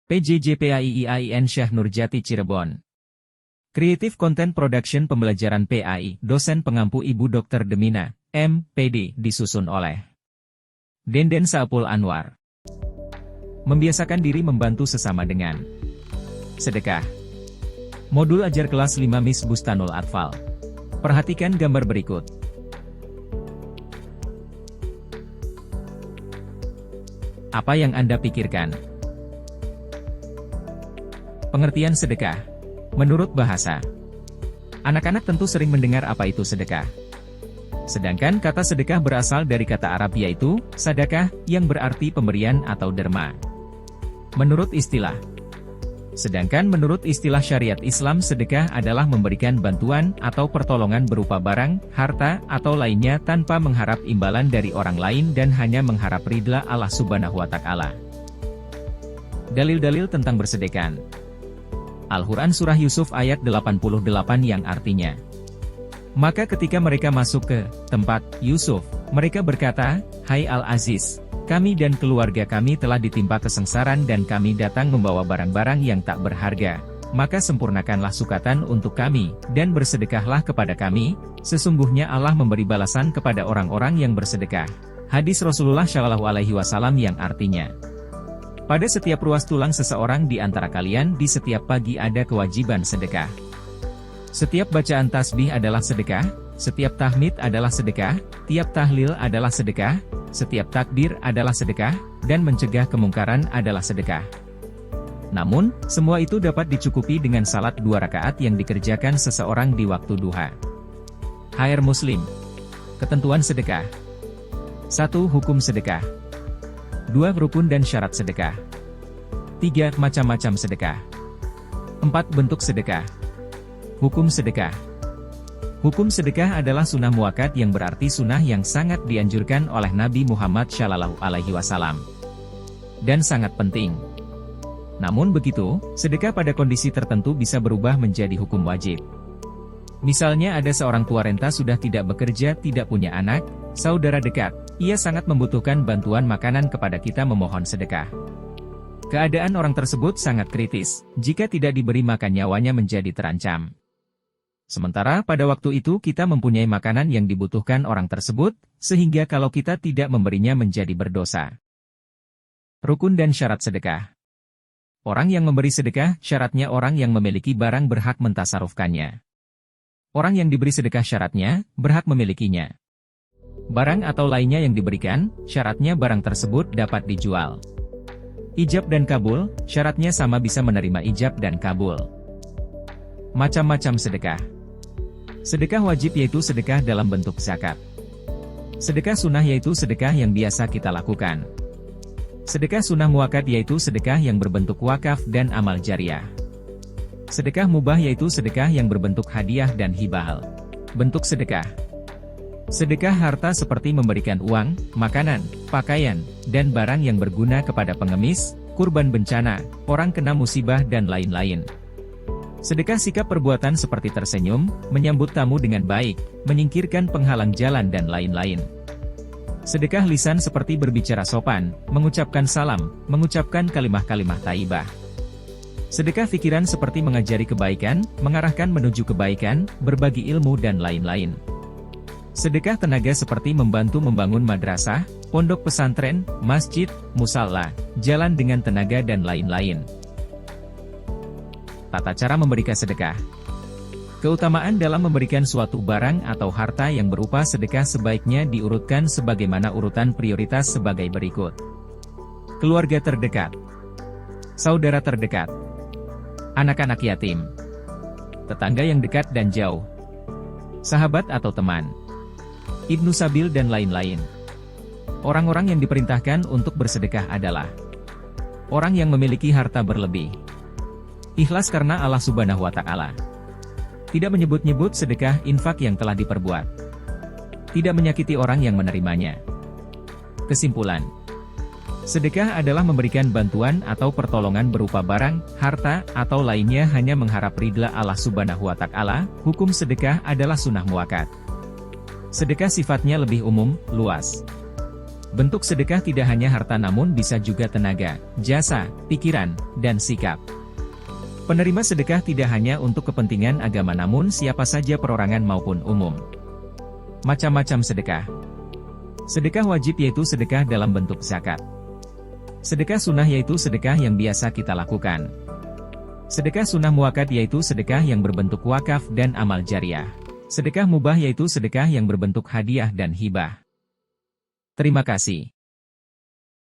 PJJ PAIIAIN Syah Nurjati Cirebon. Creative Content Production Pembelajaran PAI, dosen pengampu Ibu Dr. Demina, M.Pd, disusun oleh Denden Saepul Anwar. Membiasakan diri membantu sesama dengan sedekah. Modul ajar kelas 5 Miss Bustanul Atfal. Perhatikan gambar berikut. Apa yang Anda pikirkan? Pengertian sedekah. Menurut bahasa, anak-anak tentu sering mendengar apa itu sedekah. Sedangkan kata sedekah berasal dari kata Arab yaitu sadakah, yang berarti pemberian atau derma. Menurut istilah syariat Islam, sedekah adalah memberikan bantuan atau pertolongan berupa barang, harta, atau lainnya tanpa mengharap imbalan dari orang lain dan hanya mengharap ridla Allah Subhanahu wa Ta'ala. Dalil-dalil tentang bersedekah. Al-Quran Surah Yusuf ayat 88 yang artinya, maka ketika mereka masuk ke tempat Yusuf, mereka berkata, "Hai Al-Aziz, kami dan keluarga kami telah ditimpa kesengsaraan dan kami datang membawa barang-barang yang tak berharga. Maka sempurnakanlah sukatan untuk kami, dan bersedekahlah kepada kami, sesungguhnya Allah memberi balasan kepada orang-orang yang bersedekah." Hadis Rasulullah SAW yang artinya, pada setiap ruas tulang seseorang di antara kalian di setiap pagi ada kewajiban sedekah. Setiap bacaan tasbih adalah sedekah, setiap tahmid adalah sedekah, tiap tahlil adalah sedekah, setiap takbir adalah sedekah, dan mencegah kemungkaran adalah sedekah. Namun, semua itu dapat dicukupi dengan salat 2 rakaat yang dikerjakan seseorang di waktu duha. HR Muslim. Ketentuan sedekah. 1. Hukum sedekah. 2. Rukun dan syarat sedekah. 3. Macam-macam sedekah. 4. Bentuk sedekah. Hukum sedekah. Hukum sedekah adalah sunnah muakkad yang berarti sunnah yang sangat dianjurkan oleh Nabi Muhammad SAW. Dan sangat penting. Namun begitu, sedekah pada kondisi tertentu bisa berubah menjadi hukum wajib. Misalnya ada seorang tua renta sudah tidak bekerja, tidak punya anak, saudara dekat, ia sangat membutuhkan bantuan makanan kepada kita memohon sedekah. Keadaan orang tersebut sangat kritis, jika tidak diberi makan nyawanya menjadi terancam. Sementara pada waktu itu kita mempunyai makanan yang dibutuhkan orang tersebut, sehingga kalau kita tidak memberinya menjadi berdosa. Rukun dan syarat sedekah. Orang yang memberi sedekah, syaratnya orang yang memiliki barang berhak mentasarufkannya. Orang yang diberi sedekah syaratnya, berhak memilikinya. Barang atau lainnya yang diberikan, syaratnya barang tersebut dapat dijual. Ijab dan kabul, syaratnya sama bisa menerima ijab dan kabul. Macam-macam sedekah. Sedekah wajib yaitu sedekah dalam bentuk zakat. Sedekah sunnah yaitu sedekah yang biasa kita lakukan. Sedekah sunnah muakkad yaitu sedekah yang berbentuk wakaf dan amal jariah. Sedekah mubah yaitu sedekah yang berbentuk hadiah dan hibah. Bentuk sedekah. Sedekah harta seperti memberikan uang, makanan, pakaian, dan barang yang berguna kepada pengemis, kurban bencana, orang kena musibah dan lain-lain. Sedekah sikap perbuatan seperti tersenyum, menyambut tamu dengan baik, menyingkirkan penghalang jalan dan lain-lain. Sedekah lisan seperti berbicara sopan, mengucapkan salam, mengucapkan kalimah-kalimah thayyibah. Sedekah pikiran seperti mengajari kebaikan, mengarahkan menuju kebaikan, berbagi ilmu dan lain-lain. Sedekah tenaga seperti membantu membangun madrasah, pondok pesantren, masjid, musala, jalan dengan tenaga dan lain-lain. Tata cara memberikan sedekah. Keutamaan dalam memberikan suatu barang atau harta yang berupa sedekah sebaiknya diurutkan sebagaimana urutan prioritas sebagai berikut. Keluarga terdekat, saudara terdekat, anak-anak yatim, tetangga yang dekat dan jauh, sahabat atau teman, ibnu sabil dan lain-lain. Orang-orang yang diperintahkan untuk bersedekah adalah orang yang memiliki harta berlebih. Ikhlas karena Allah Subhanahu wa Ta'ala. Tidak menyebut-nyebut sedekah infak yang telah diperbuat. Tidak menyakiti orang yang menerimanya. Kesimpulan. Sedekah adalah memberikan bantuan atau pertolongan berupa barang, harta, atau lainnya hanya mengharap ridla Allah Subhanahu wa Ta'ala. Hukum sedekah adalah sunnah muakkad. Sedekah sifatnya lebih umum, luas. Bentuk sedekah tidak hanya harta namun bisa juga tenaga, jasa, pikiran, dan sikap. Penerima sedekah tidak hanya untuk kepentingan agama namun siapa saja perorangan maupun umum. Macam-macam sedekah. Sedekah wajib yaitu sedekah dalam bentuk zakat. Sedekah sunnah yaitu sedekah yang biasa kita lakukan. Sedekah sunnah muakkad yaitu sedekah yang berbentuk wakaf dan amal jariah. Sedekah mubah yaitu sedekah yang berbentuk hadiah dan hibah. Terima kasih.